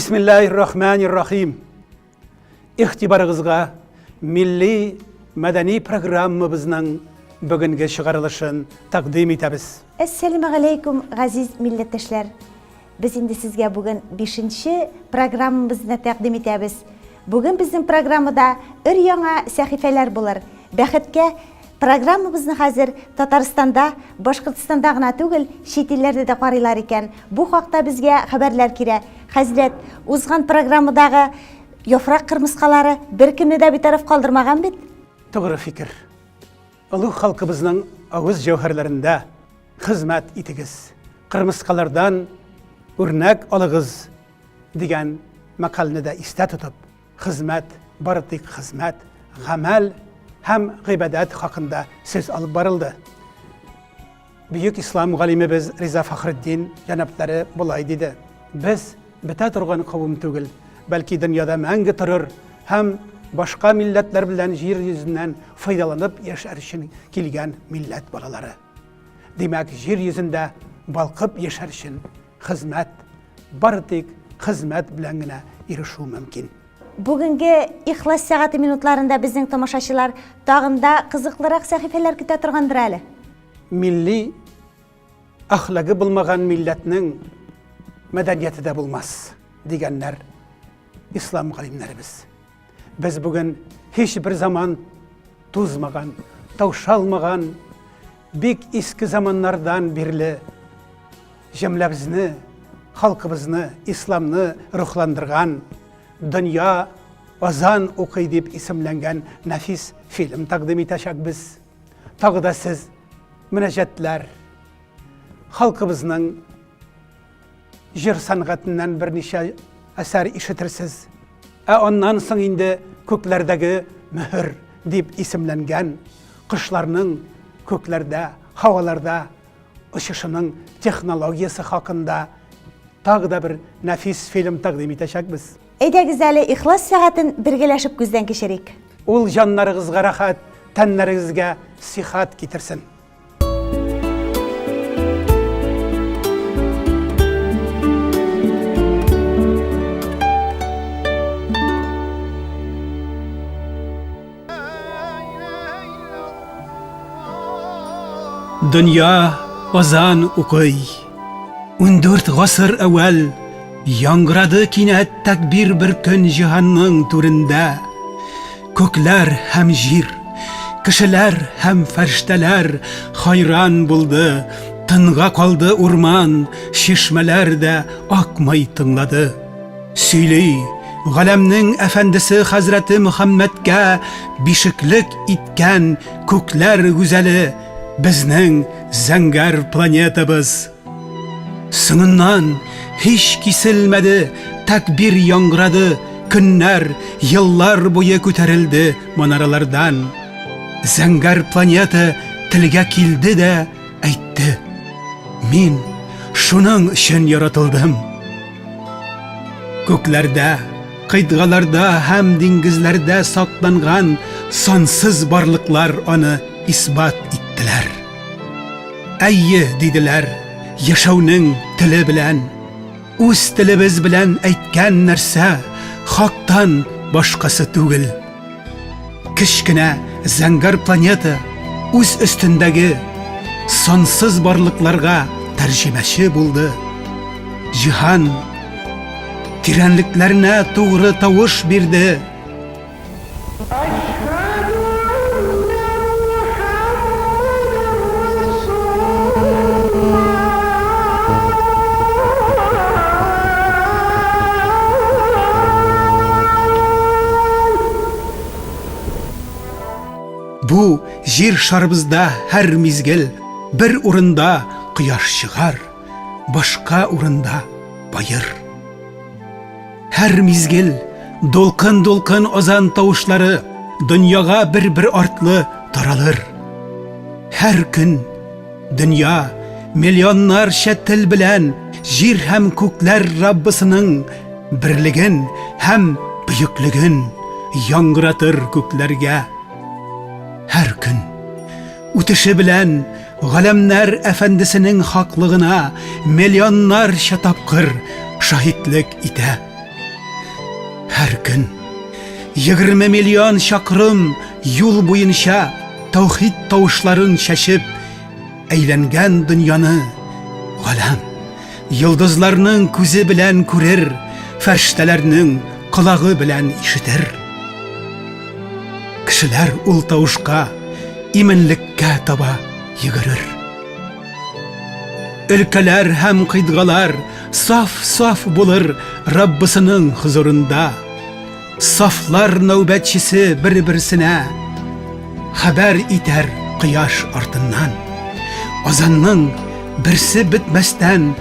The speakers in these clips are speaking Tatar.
Bismillahirrahmanirrahim. İhtibarıгызга milli madani programmabızның bugünkü çıgarılışын taqdim etamiz. Assalamu alaykum aziz milletteşler. Biz indi sizge bugün 5-nji programmabızны taqdim etamiz. Bugün bizim programmada ür-яңа sahifeler bulur. Bäxetke programmabızны hazır Tatarstanda, Başkırtstanda gına түгел, şet illerde de qaraylar eken. Bu haqda bizge haberler kire. Hazret, uzgan programmadağı yofrak kırmızkaları bir kimni de bir taraf kaldırmagan bit. Doğru fikir. Ulug halkımızның ağız jawharlarında hizmet itigiz. Kırmızkalardan örnek alığız degan makalını da iste tutup, hizmet, barıtik hizmet, gamel hem gıibadat hakkında söz alıp barıldı. Büyük İslam galimimiz Riza Fakhriddin janapları bulay dedi. Biz bita turgan kavim tugul, belki dünyada мәңгі turur, hem başka milletler bilen yer yüzünden faydalanıp yaşar için kelgen millet balaları. Demek yer yüzünde balkıp yaşar için hizmet, barıtik hizmet bilen gine erişu mümkün. Bugünkü İhlas saati minutlarında bizim tomaşaçılar tağında kızıklırak sahifeler kita turgandır әлі. Milli ahlakı bulmagan milletinin medeniyeti de bulmaz diyenler İslam galimlerimiz. Biz bugün hiçbir zaman tuzmagan, tavşalmagan, bik eski zamanlardan birli cemlemizni, halkımızını, İslam'ını ruhlandırgan, dünya azan okuy deb isimlengen nefis film takdim etacak biz. Tağda siz münecetler, halkımızın jir sanatından bir neçe eser işitirsiz. Ondan soň indi köklerdeki mühür dip isimlengen kuşlarının köklerde, havalarda ışışının teknolojisi hakkında tağda bir nefis film takdim etacak biz. Ede güzeli İhlas saatin birgeleşip güzden geçerik. Ol canlarınızga rahat, tenlerinizge sihat getirsin. Dünya azan okuy. 14 asır evvel yangıradı kinet tekbir bir gün cihanның türünde. Kökler hem jir, kişiler hem ferişteler hayran buldu. Tınga kaldı urman, şişmeler de akmay tınladı. Söyley, galemnin efendisi Hazreti Muhammed'ge bişiklik itken kökler güzeli bizning zangar planetabız. Sınından hiç kesilmedi, takbir yangıradı, günler, yıllar boyu köterildi manaralardan. Zangar planeta tilge kildi de aytdı. Men şunun için yaratıldım. Köklerde, kıydgalarda hem dengizlerde saklangan sonsuz barlıklar onu isbat ettiler. Ayyi dediler, yaşauning tili bilen, o'z tilimiz bilen aytgan narsa haktan boshqasi tugul. Kichkina zangar planeta o'z ustundagi sonsuz barliqlarga tarjimachi bo'ldi. Jihon tiranliklarına to'g'ri tovush berdi. Bu yer şarımızda her mizgil bir urunda kıyaş çıkar, başka urunda bayır. Her mizgil dolkın dolkın ozan tavuşları dünyaga bir artlı taralır. Her gün dünya milyonlarca til bilen yer hem kökler Rabbisinin birligin hem büyüklügün yangıratır köklerge. Her gün ütüşü bilen galemler efendisinin haklığına milyonlarca tapkır şahitlik ite. Her gün 20 milyon şakırım yol boyunca tavhid tavuşların şaşıp eğlengen dünyanı alem yıldızlarının күзі bilen күрер, fəriştələrinin qulağı bilen işitir. Kişiler ул tavuşqa iminlikке taба yıgırır. Ülkeler hem kıydğalar saf bulur Rabbisinin huzurunda. Saflar nöbetçisi bir-birsine haber iter kıyaş ardından. Azanның birsi bitmesden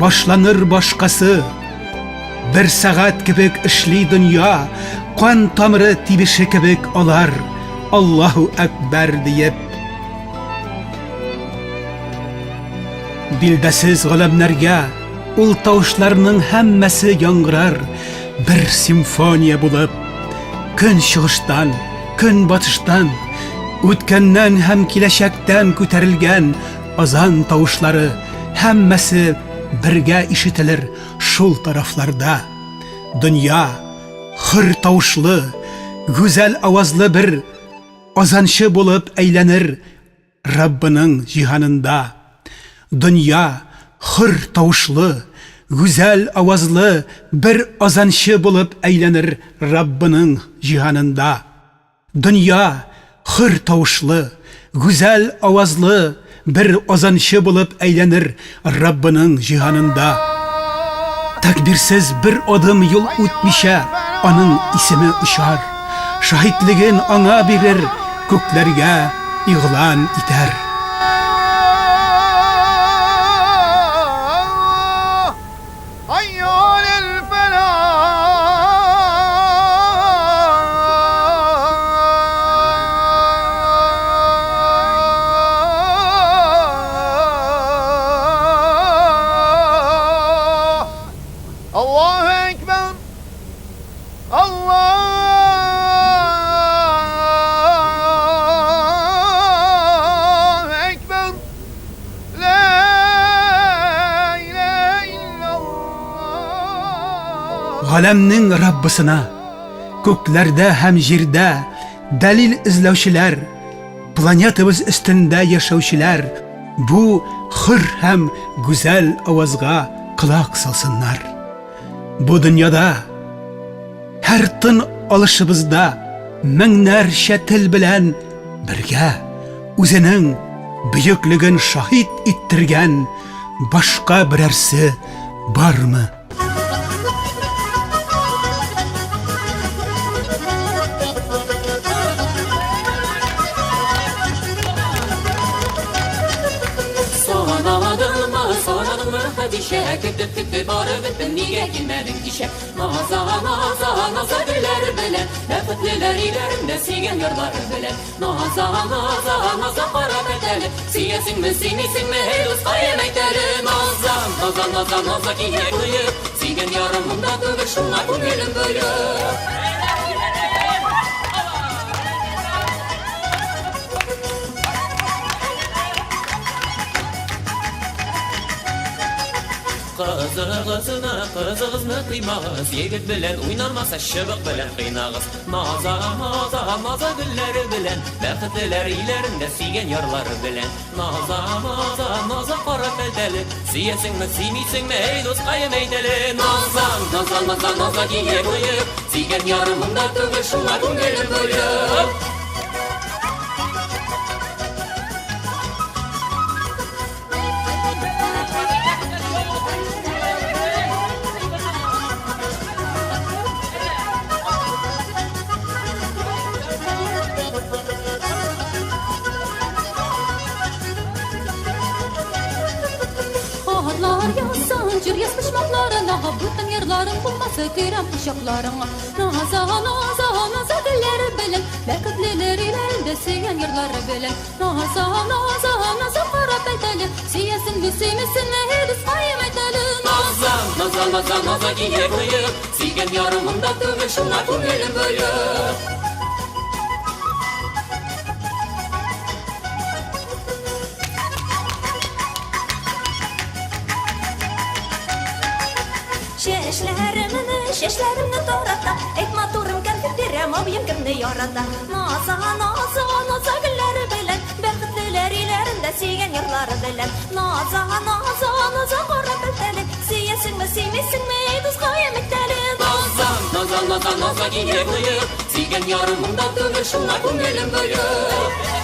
başlanır başkası. Bir saat kibik işli dünya, kan tamırı tibişi kibik olar Allahu Ekber deyip. Bildesiz gılamlarga ul tavuşlarının hemmesi yangırar bir simfoniya bulup. Gün шығыштан, gün batıştan, ötkenden hem kileşekten köterilgen azan tavuşları hemmesi birge işitilir şul taraflarda. Dünya hır tavuşlu, güzel avazlı bir azanşı bulup eğlenir Rabbinin cihanında. Dünya hır tavuşlu, güzel avazlı bir azanşı bulup eğlenir Rabbinin cihanında. Dünya hır tavuşlu, güzel avazlı bir azanşı bulup eğlenir Rabbinin cihanında. Takbirsiz bir adım yol ötmişe onun ismi ışar. Şahitligin ana bilir, köklerge ilan iter. Alemnin Rabbisine, köklerde hem jirde delil izlevşiler, planetamız üstünde yaşavşiler, bu hır hem güzel avazga kulak salsınlar. Bu dünyada, her tın alışımızda, minlerce til bilen birge, özünün büyüklüğün şahit ittirgen başka birersi var mı? Küttü barı bittin niye girmedin işe. Naza güler bilen Lefetliler ilerimde sigen yarlar bilen. Naza para bedeli siyesin mi sinisin mi helus kayem eydeli. Naza giye kuyup sigen yarımında tübür şunlar bu gelin bölüp. Kızını kıymaz yigit bilen oynanmasa şıbık bilen kıynağız. Naza gülleri bilen Bəxtliler ilerinde sigen yarları bilen. Naza para beldeli siyesin mi simisin mi ey dost kayım eydeli. Naza giye koyup sigen yarımında tübür şunlar bu gelin bölüp. Sancır yazmış maqlarına, bütün yerlerin bulması kirem kuşaklarına. Naza dilleri bilen, Bəxtliler ilerinde siyen yerleri bilen. Naza para bedeli siyesin müsimisin ne hedis kayım edeli. Naza giye koyup sigen yarımında tübür şunlar bu gelin bölüp. Şeşlerimni tarata Etma turum kendin direm abiyim kimni yarata Naza naza naza gülleri bilen Bəxtliler ilerinde siyen yırları bilen Naza naza naza qara bilteli Siyesin mi siymesin mi Duzqaya mikteli Naza naza naza naza giye bıyık Sigen yarımında dövür şuna kumgelim bıyık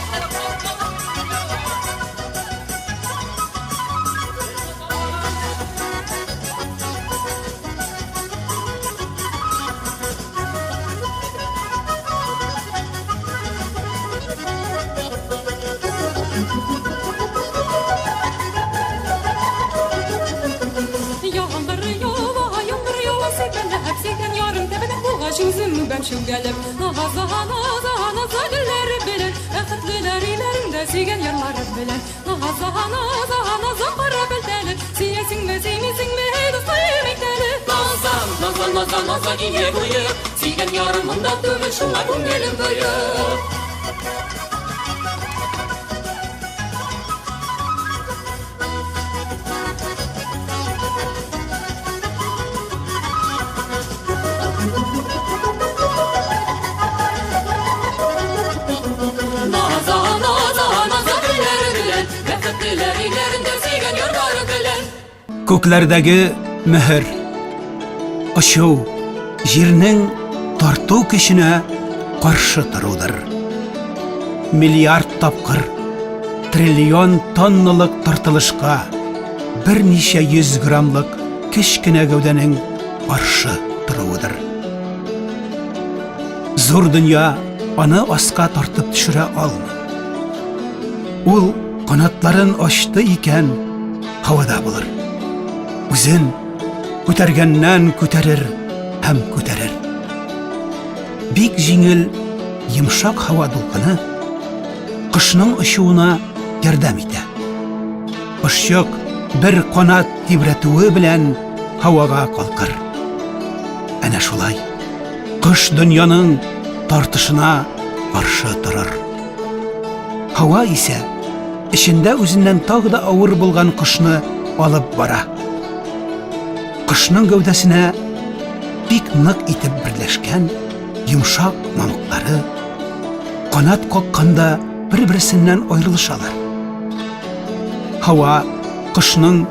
Yüzümü ben şungelip Naza naza naza gülleri bilen Bəxtliler ilerinde sigen yarları bilen Naza naza naza qara bilteli Siyesin mi siymesin mi Duzqaya mikteli Naza naza naza naza giye bıyık Sigen yarımında dövür şuna kumgelim bıyık Көкләрдәге мөһер ошау җирнең тарту көченә каршы торудыр. Миллиард тапкыр триллион тонналык тартылышка берничә 100 граммлык кечкенә гәүдәнең каршы торуыдыр. Зур дөнья аны аска тартып төшерә алмый. Ул канатларын ачты икән, һавада булыр. Үзен күтәргәннән күтәрер һәм күтәрер. Бик җиңел, йомшак һава дулкыны кошның очуына ярдәм итә. Ошчык бер канат тибрәтүе белән һавага калкыр. Әнә шулай кош дөньяның тартышына каршы торыр. Һава исә эчендә үзеннән тагы да авыр булган кошны алып бара. Кошның гәүдәсенә бик нык итеп берләшкән йомшак мамыклары канат какканда бер-берсеннән аерылышалар. Һава кошның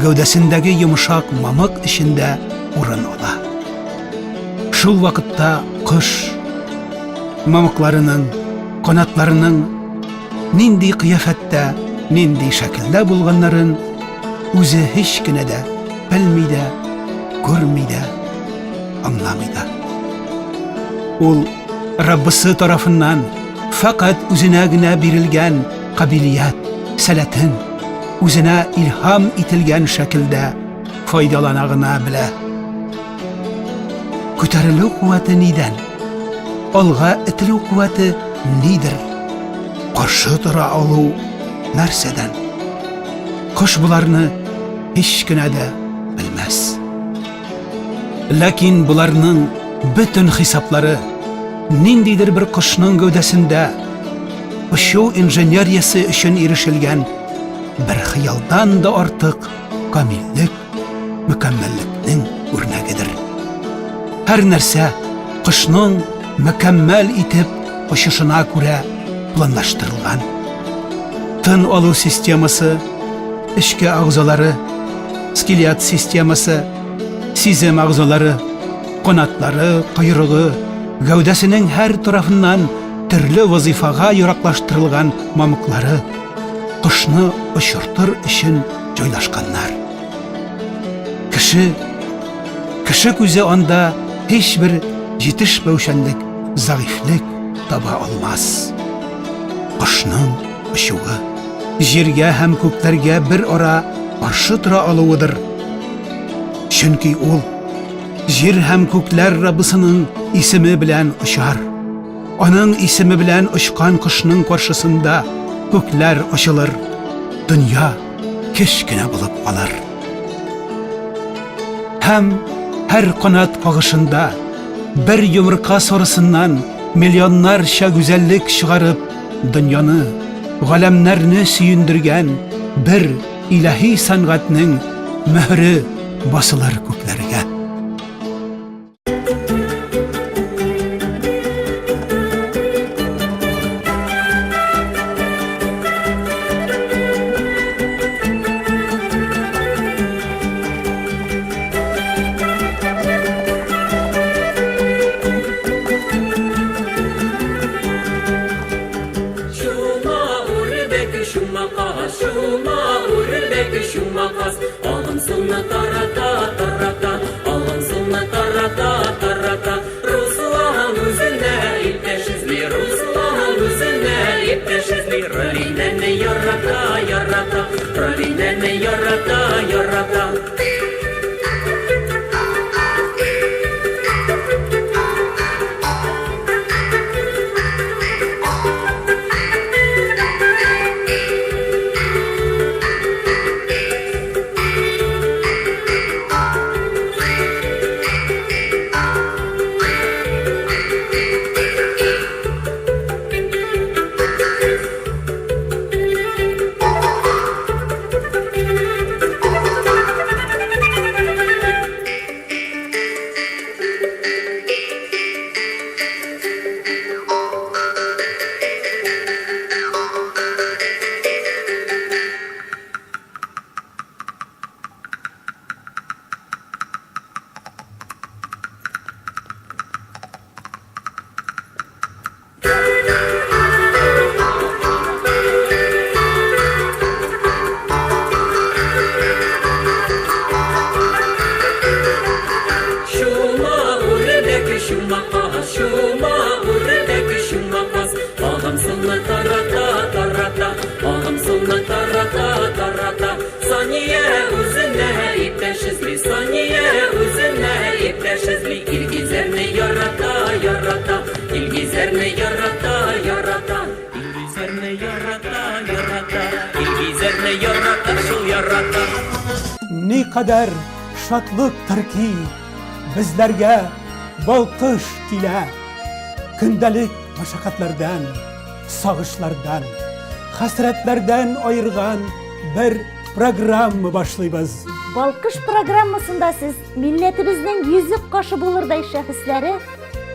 гәүдәсендәге йомшак мамык эчендә урын ала. Шул вакытта кош мамыкларының, канатларының нинди кыяфәттә, нинди шәкелдә булганнарын үзе һич кенә дә белми дә, күрми дә, аңламый да. Ул Раббысы тарафыннан фақат үзенә генә бирелгән кабилият, сәләтен үзенә илһам ителгән шәкелдә файдалана гына белә. Күтәрелү куәте нидән? Алга этелү куәте нидер? Каршы тора алу нәрсәдән? Кош буларны һич кенә дә белмәс. Ләкин буларның бөтен хисаплары ниндидер бер кошның гәүдәсендә ошау инженериясы өчен ирешелгән бер хыялдан да артык камиллек, мөкәммәллекнең үрнәгедер. Һәр нәрсә кошның мөкәммәл итеп очышына күрә планлаштырылган. Тын алу системасы, эчке агъзалары, скелет системасы, сизем агъзалары, канатлары, койрыгы, гәүдәсенең һәр тарафыннан төрле вазифага яраклаштырылган мамыклары кошны очыртыр өчен җайлашканнар. Кеше күзе анда һичбер җитешмәүчәнлек, зәгыйфлек таба алмас. Кошның очуы җиргә һәм күкләргә бер ара каршы тора алуыдыр. Чөнки ул җир һәм күкләр Раббысының исеме белән очар. Аның исеме белән очкан кошның каршысында күкләр ачылыр, дөнья кечкенә булып калыр. Һәм һәр канат кагышында бер йомырка сарысыннан миллионнарча гүзәллек чыгарып, дөньяны, галәмнәрне сөендергән бер илаһи сәнгатьнең мөһре басылыр күкләргә. Ni kadar şatlıktır ki bizlerge balkış kile, gündelik meşakkatlerden, sağışlardan, hasretlerden ayırgan bir program başlayız. Balkış programmasında siz milletimizin yüzük kaşı bulurday şahısları,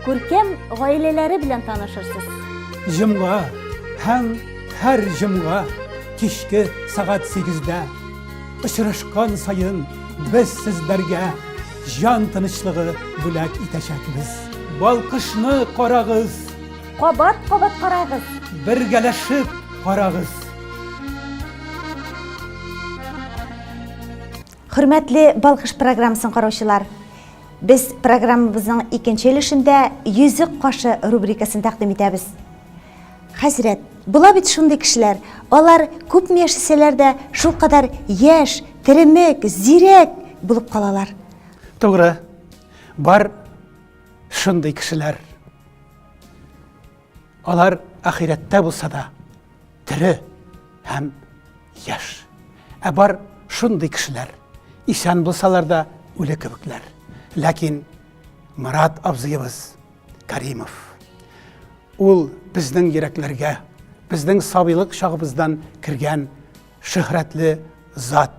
görkem aileleri bilen tanışırsınız. Jımğa hem her jımğa kişki saat 8'de ışırışkan sayın biz sizlerge jan tanışlığı bülek iteşekimiz. Balkışını korağız, Qabat qarağız. birgeleşip korağız. Hürmetli Balkış programmasını qaroşular, biz programımızın ikinci ilişinde yüzük kaşı rubrikasını takdim etemiz. Hazret, bula bit şunday kişiler, onlar köp yaşasalar şu kadar yaş, tirimek, zirek bulup kalalar. Doğru, var şunday kişiler. Onlar ahirette bulsa da tiri hem yaş. Var şunday kişiler. İşan bulsalar da öyle kıvıklar. Lakin Murat abzıyımız Karimov, ol bizden yüreklerge, bizden sabiylik şağımızdan kirgen şöhretli zat.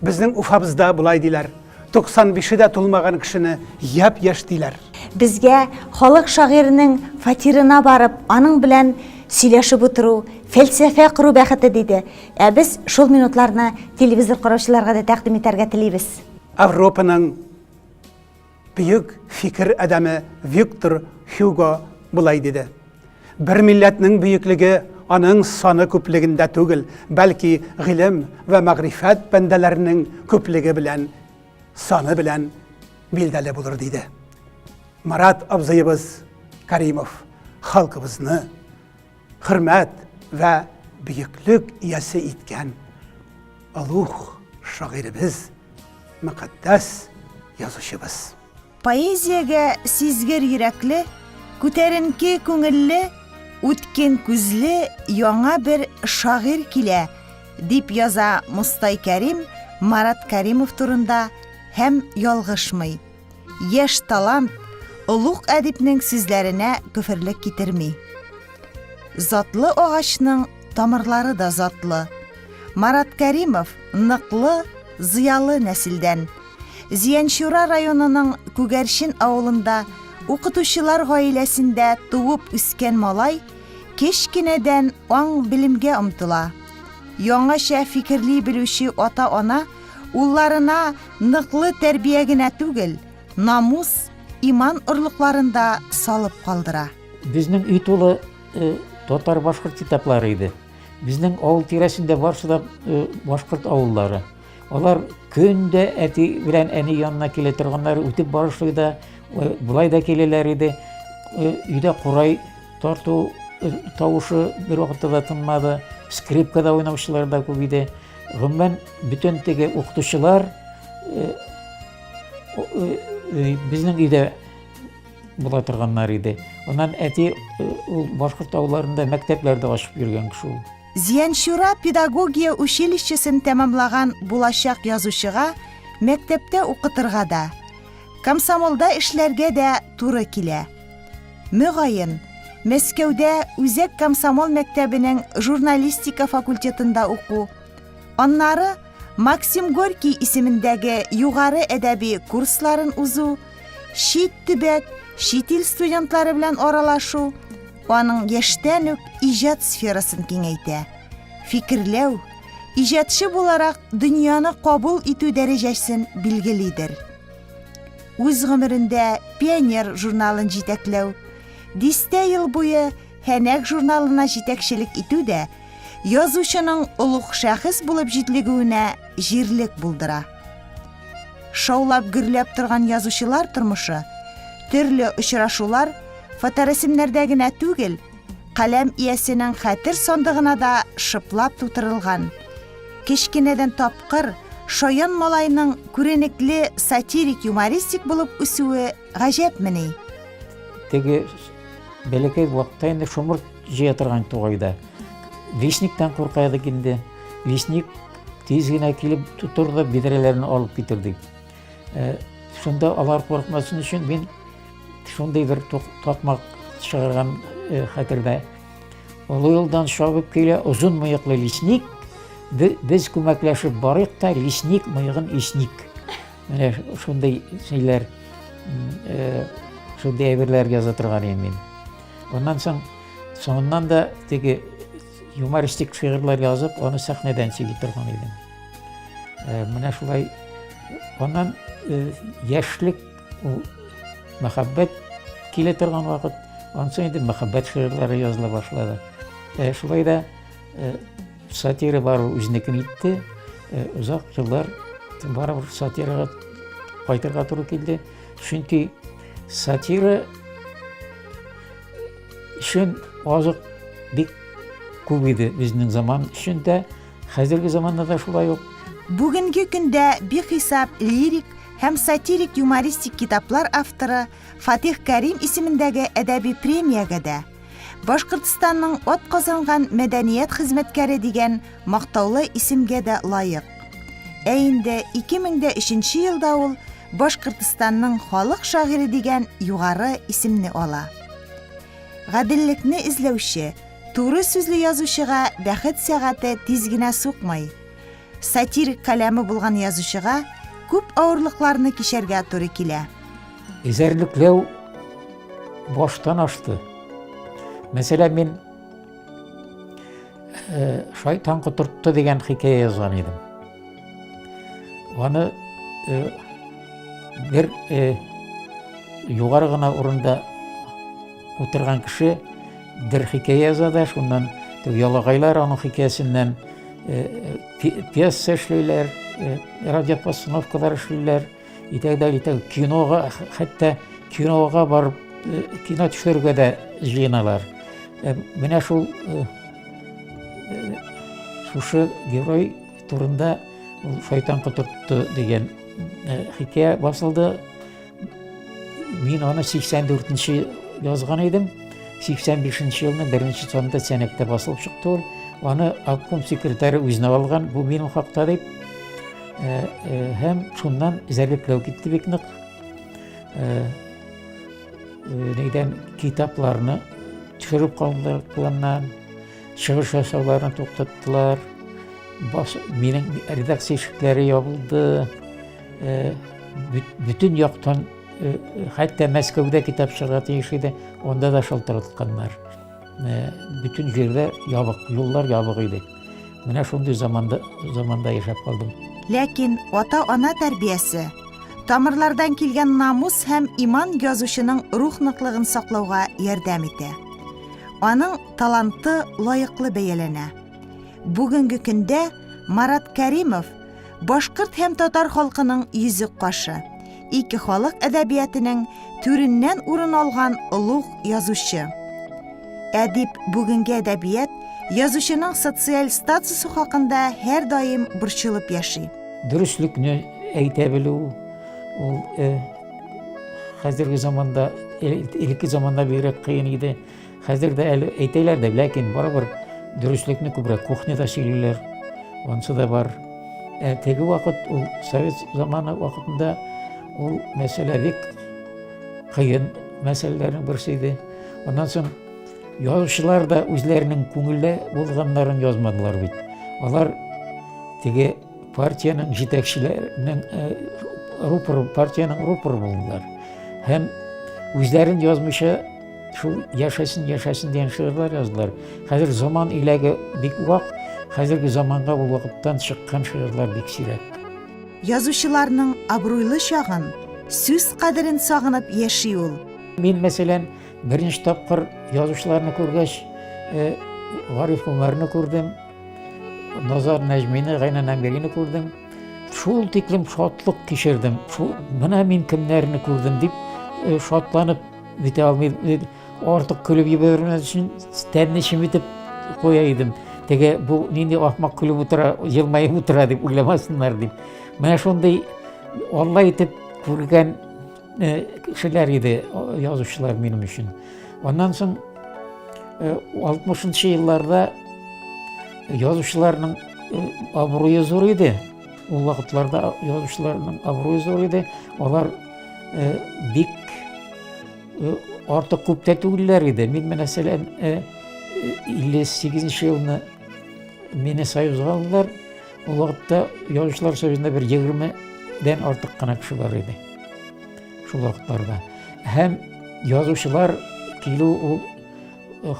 Bizden ufamızda bulay diler. 95'i de tulmağın kişini yap yaş diler. Bizge halk şairinin fatirine barıp, anın bilen söyleşip oturup, felsefe kuru bəxti dedi. Biz şol minutlarını televizor qaroşularga da takdim eterge tileybiz. Avrupa'nın büyük fikir adamı Victor Hugo bulay dedi. Bir milletinin büyüklüğü onun sanı köplüğünde tügül, belki ilim ve mağrifet bendelerinin köplüğü bilen, sanı bilen bildeli bulur dedi. Murat abzıyımız Karimov halkımızını hürmet ve büyüklük iyesi itken aluh şairimiz, mukaddes yazışımız. Poeziyaga sizgir yürekli, көтәренке көңелле, үткен күзле яңа bir şair килә, дип яза Мустай Кәрим Марат Кәримов турында һәм ялгышмый. Яшь талант улуг әдипнең сүзләренә көферлек китерми. Затлы агачның тамырлары да затлы. Марат Кәримов ныклы, зыялы нәселдән. Зиянчура районының Күгәршин авылында укытучылар гаиләсендә туып үскән малай кечкенәдән аң белемгә омтыла. Яңаша фикерли белүче ата-ана улларына ныклы тәрбия генә түгел, намус, иман орлыкларында салып калдыра. Безнең үй тулы татар башкорт китаплары иде. Безнең авыл тирәсендә барсы да башкорт авыллары. Алар көндә әти белән әни янына килә торганнар, үтеп барышлый да, булай да киләләр иде. Өйдә курай тарту тавышы бер вакытта да тынмады. Скрипкада уйнаучылар да күп иде. Гомумән бүтән теге укытучылар безнең өйдә була торганнар иде. Оннан әти башкорт авылларында мәктәпләрдә ачып йөргән кеше ул. Зиянчура педагогия училищесын тәмамлаган булачак язучыга мәктәптә укытырга да, комсомолда эшләргә дә туры килә. Мөгаен, Мәскәүдә Үзәк комсомол мәктәбенең журналистика факультетында уку, аннары Максим Горький исемендәге югары әдәби курсларын узу, чит төбәк, чит ил студентлары белән аралашу, аның яшьтән үк иҗат сферасын киңәйтә. Фикерләү, иҗатчы буларак дөньяны кабул итү дәрәҗәсен билгелидер. Үз гомерендә Пионер журналын җитәкләү, дистә ел буе Һәнәк журналына җитәкчелек итү дә язучының улуг шәхес булып җитлегүенә җирлек булдыра. Шаулап гөрләп торган язучылар тормышы, төрле очрашулар фоторәсемнәрдә генә түгел, каләм иясенең хәтер сандыгына да шыплап тутырылган. Кечкенәдән тапкыр, шаян малайның күренекле сатирик-юмористик булып үсүе гаҗәпмени? Теге бәләкәй вакытта инде шомырт җыя торган тугайда. Вишниктан куркайдык инде. Вишник тиз генә килеп тутырды, бидрәләрен алып китердек. Шунда алар куркмасын өчен мин шундай бер такмак чыгарган хәтердә. Олы юлдан шабып килә озын мыеклы лесник. Без күмәкләшеп барыйк та лесник мыегын ишник. Менә шундай şeyләр, шундай әйберләр яза торган идем мин. Ondan соңыннан да теге юмористик шигырьләр язып, аны сәхнәдән сөйли торган идем. Менә шулай. Ondan яшьлек, мәхәббәт килә торган вакыт, ансы инде мәхәббәт шигырьләре языла башлады. Шулай да сатира бар үзенекен итте. Узак еллар барыбер сатирага кайтырга туры килде. Чөнки сатира өчен азык бик күп иде безнең заман өчен, хәзерге заманда да шулай ук. Бүгенге көндә бихисап лирик һәм сатирик юмористик китаплар авторы Фатих Кәрим исемендәге әдәби премиягә дә, Башкортстанның атказанган мәдәният хезмәткәре дигән мактаулы исемгә дә лаек. Инде 2003 елда ул Башкортстанның халык шагыйре дигән югары исемне ала. Гадиллекне изләүче, туры сүзле язучыга бәхет сәгате тиз генә сукмый. Сатирик каләме булган язучыга күп авырлыкларны кичәргә туры килә. Эзәрлекләү баштан ашты. Мәсәлән, мин шайтан котыртты дигән хикәя язган идем. Аны бер югары гына урында утырган кеше бер хикәя яза, шуннан ялагайлар аның хикәясеннән пьеса эшләйләр, радиопостановкалар эшләйләр, итәгдә кинога, хәтта кинога барып кино төшерергә дә җыеналар. Менә шул шушы герой турында шайтан котыртты дигән хикәя басылды. Мин аны 84-нче язган идем. 85-нче елның 1-нче санында сәнәктә басылып чыкты. Аны обком секретаре үзенә алган, бу минем хакта дип. Һәм шуннан эзәрлекләү китте бик нык. Нидән китапларны төшереп калдылар планнан, чыгыш ясауларны туктаттылар. Минең редакция ишекләре ябылды. бүтін яқтан, хәтта Мәскәүдә китап чыга тиеш иде, онда да шалтыратканнар. Бүтін жерде ябык, юллар ябык иде. Менә шундый заманда яшәп калдым. Ләкин ата-ана тәрбиясе, тамырлардан килгән намус һәм иман язучының рух ныклыгын саклауга ярдәм итә. Аның таланты лайыклы бәяләнә. Бүгенге көндә Марат Кәримов башкорт һәм татар халкының йөзек кашы, ике халык әдәбиятының түреннән урын алган улуг язучы. Әдип бүгенге әдәбият язучының социаль статусы хакында һәр даим борчылып яши. Дөреслекне әйтә белү, ул хәзерге заманда, элекке заманда бигрәк кыен иде. Хәзер дә әле әйтәләр дә, ләкин барыбер дөреслекне күбрәк кухняда сөйлиләр. Онсы да бар. Теге вакыт, ул совет заманы вакытында ул мәсьәлә бик кыен мәсьәләләрнең берсе иде. Ондан соң язучылар да үзләренең күңелдә булганнарын язмадылар бит. Алар теге партияның җитәкчеләренең партияның рупоры булдылар. Һәм үзләрен язмыйча шул яшәсен дигән шигырьләр яздылар. Хәзер заман иләге бик вак, хәзерге заманга ул вакыттан чыккан шигырьләр бик сирәк. Язучыларның абруйлы чагын, сүз кадерен сагынып яши ул. Мин, мәсәлән, беренче тапкыр язучыларны күргәч, Гариф Гомәрне күрдем, Назар Нәҗмине, Гайнан Әмирине күрдем. Шул тиклем шатлык кичердем. Менә мин кемнәрне күрдем дип шатланып бетә алмыйм. Артык көлеп җибәрмәс өчен тәнне чимитеп куя идем. Теге бу нинди ахмак көлеп утыра, җылмаеп утыра дип уйламасыннар дип. Менә шундый Алла итеп күргән кешеләр иде язучылар минем өчен. Оннан соң 60-нчы елларда язучыларның абруе зур иде. Ул вакытларда язучыларның абруе зур иде. Алар бик артык күп тә түгелләр иде. Мин, мәсәлән, 58-нче елны мине союзга алдылар. Ул вакытта язучылар союзында бер 20-дән артык кына кеше бар иде. Шул вакытларда. Һәм язучылар килү ул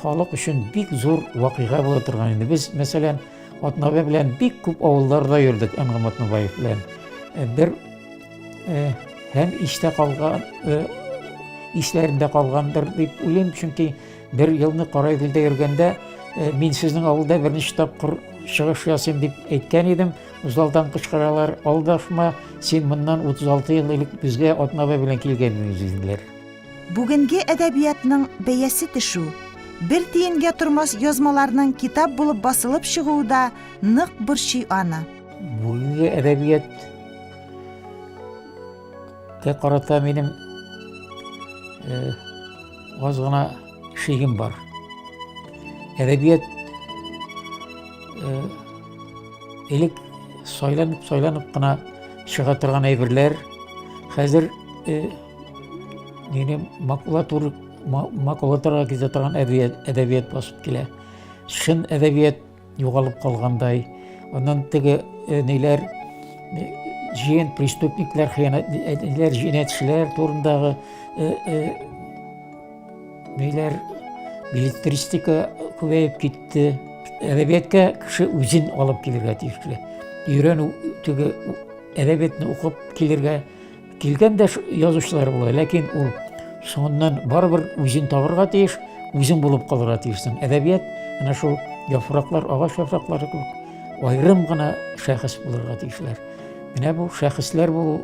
халык өчен бик зур вакыйга була торган иде. Без, мәсәлән, Атнабай белән бик күп авылларда йөрдек, Әнгам Атнабаев белән. Бер һәм истә калган, исләрендә калгандыр дип уйлыйм, чөнки бер елны Карайгөлдә йөргәндә мин сезнең авылда берничә тапкыр чыгыш ясыйм дип әйткән идем. Үзалдан кычкыралар, алдашма, син моннан 36 ел элек безгә Атнабай белән килгәнбез диделәр. Бүгенге әдәбиятның бәясе төшү, бер тиенгә тормас язмаларның китап булып басылып чыгуында нык борчый аны. Бүгенге әдәбият карата минем аз гына шигем бар. Әдәбият элек сайланып кына чыга торган әйберләр, хәзер макулатурага китә торган әдәбият басып килә. Шын әдәбият югалып калгандай. Аннан теге ниләр, җен преступниклар, хыянәтләр, җинаятьчеләр турындагы ниләр, билетристика күбәеп китте. Әдәбиятка кеше үзен алып килергә тиешле. Өйрәнү, теге әдәбиятны укып килергә килгән дә язучылар була, ләкин ул соңыннан барыбер үзен табырга тиеш, үзен булып калырга тиешсең. Әдәбият ана шул яфраклар, агач яфраклары кебек айрым гына шәхес булырга тиешләр. Менә бу шәхесләр булу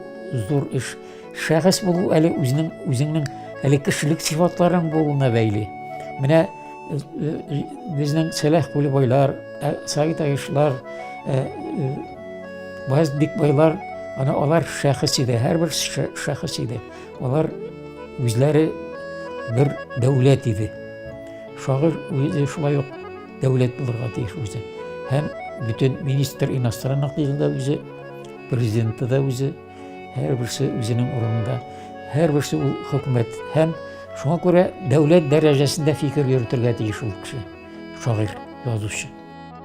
зур эш. Шәхес булу әле үзеңнең әле кешелек сыйфатларың булуына бәйле. Менә безнең Сәләх Кулибайлар, Саид Айышлар, Баязит Бикбайлар, ана алар шәхес иде, һәрбер шәхес иде. Алар үзләре бер дәүләт иде. Шагыйрь үзе шулай ук дәүләт булырга тиеш үзе. Һәм бүтән министр иностранных телендә үзе, президенты да үзе, һәрберсе үзенең урынында, һәрберсе ул хөкүмәт. Һәм шуңа күрә дәүләт дәрәҗәсендә фикер йөртергә тиеш ул кеше, шагыйрь, язучы.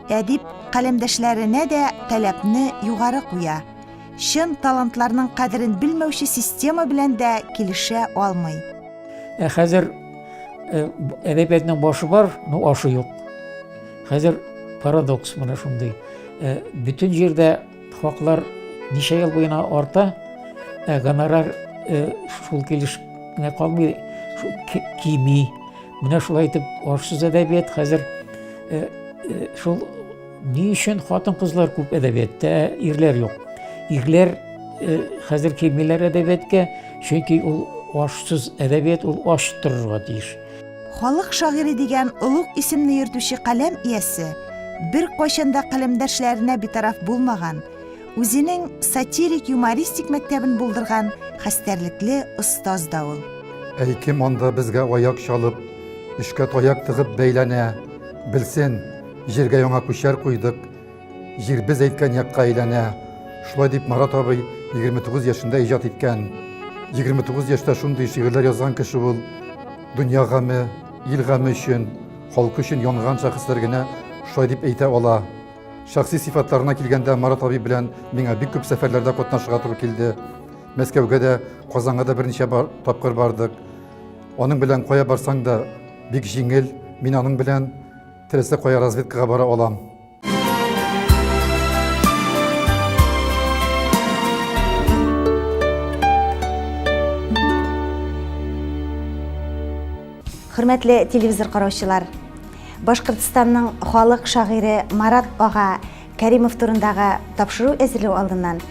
Әдип каләмдәшләренә дә таләпне югары куя. шын талантларның кадерен белмәүче система белән дә килешә алмый. Хәзер әдәбиятның башы бар, но ашы юк. Хәзер парадокс менә шундый. Бүтән җирдә хаклар ничә ел буена арта, гонорар шул килешенә калмый, кими. Менә шулай итеп ашсыз әдәбият хәзер шул ни өчен хатын-кызлар күп әдәбиятта, ирләр юк. Ирләр хәзер килмиләр әдәбиятка, чөнки ул ашсыз әдәбият, ул аш торырга тиеш. Халык шагыйре дигән улуг исемне йөртүче каләм иясе бер кайчанда каләмдәшләренә битараф булмаган, үзенең сатирик-юмористик мәктәбен булдырган хәстәрлекле остаз да ул. Кем анда безгә аяк чалып, эшкә таяк тыгып бәйләнә, белсен, җиргә яңа күчәр куйдык, җир без әйткән якка әйләнә. Шулай дип Марат абый 29 яшында иҗат иткән. 29 яшьтә шундый шигырьләр язган кеше ул, дөнья гаме, ил гаме өчен, халкы өчен янганча хисләр генә шулай дип әйтә ала. Шәхси сифатларына килгәндә Марат абый белән миңа бик күп сәфәрләрдә катнашырга туры килде. Мәскәүгә дә, Казанга да берничә тапкыр бардык. Аның белән кая барсаң да бик җиңел, мин аның белән теләсә кая разведкага бара алам. Хөрмәтле телевизор караучылар, Башкортстанның халык шагыйре Марат ага Кәримов турындагы тапшыру әзерләү алдыннан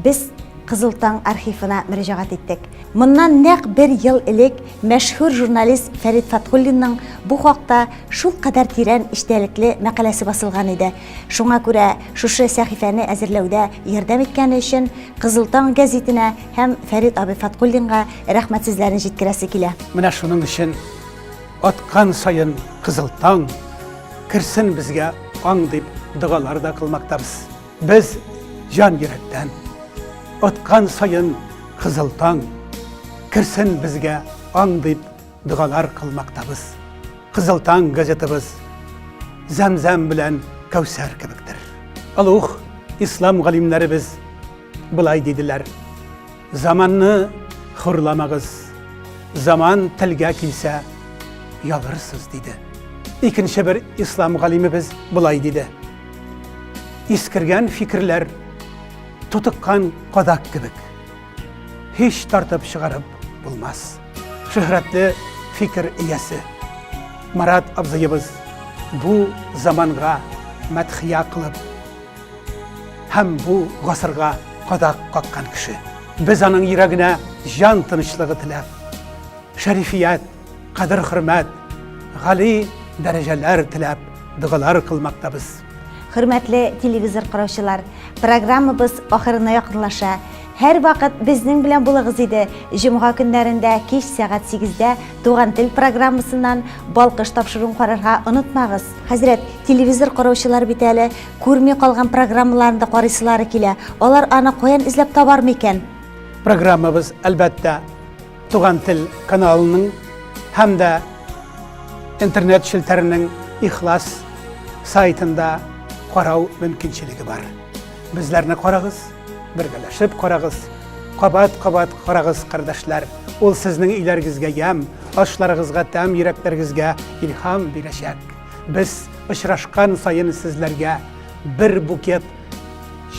без Кызыл таң архивына мөрәҗәгать иттек. Моннан нәкъ 1 ел элек мәшһүр журналист Фәрит Фатхуллинның бу хакта шул кадәр тирән иштәлекле мәкаләсе басылган иде. Шуңа күрә шушы сәхифәне әзерләүдә ярдәм иткәне өчен Кызыл таң гәзитенә һәм Фәрит абый Фатхуллинга рәхмәтсезләрен җиткерәсе килә. Менә шуның өчен аткан сайын Кызыл таң кирсен безгә аң дип дугалар да кылмактабыз. Без җан йөрәктән аткан сайын Кызыл таң кирсен безгә аң дип дугалар кылмактабыз. Кызыл таң газетабыз Зәмзәм белән Кәүсәр кебектер. Алух ислам галимнәребез булай диделәр: заманны хурламагыз, заман телгә килсә ялырсыз диде. Икенче бер ислам галимебез булай диде: искергән фикерләр тутыккан кадак кебек, һич тартып чыгарып булмас. Шөһрәтле фикер иясе Марат абзыебыз бу заманга мәдхия кылып һәм бу гасырга кадак каккан кеше. Без аның йөрәгенә җан тынычлыгы теләп, шәрифият, кадер-хөрмәт, гали дәрәҗәләр теләп дугалар кылмактабыз. Хөрмәтле телевизор караучылар, программабыз ахырына якынлаша. Һәр вакыт безнең белән булыгыз иде. Җомга көннәрендә кич сәгать 8-дә Туган тел программасыннан балкыш тапшыруын карарга онытмагыз. Хәзрәт, телевизор караучылар бит әле күрми калган программаларны карыйсылары килә. Алар аны каян эзләп табар микән? Программабыз әлбәттә Туган тел каналының һәм дә интернет шелтәренең Ихлас сайтында карау мөмкинчелеге бар. Безләрне карагыз, бергәләшеп карагыз, кабат-кабат карагыз, кардәшләр. Ул сезнең өйләрегезгә ям, ашларыгызга тәм, йөрәкләрегезгә илһам бирәчәк. Без очрашкан сайын сезләргә бер букет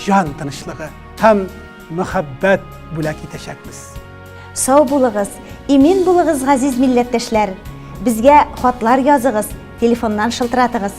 җан тынычлыгы һәм мөхәббәт бүләк итәчәкбез. Сау булыгыз, имин булыгыз, газиз милләттәшләр. Безгә хатлар языгыз, телефоннан шылтыратыгыз.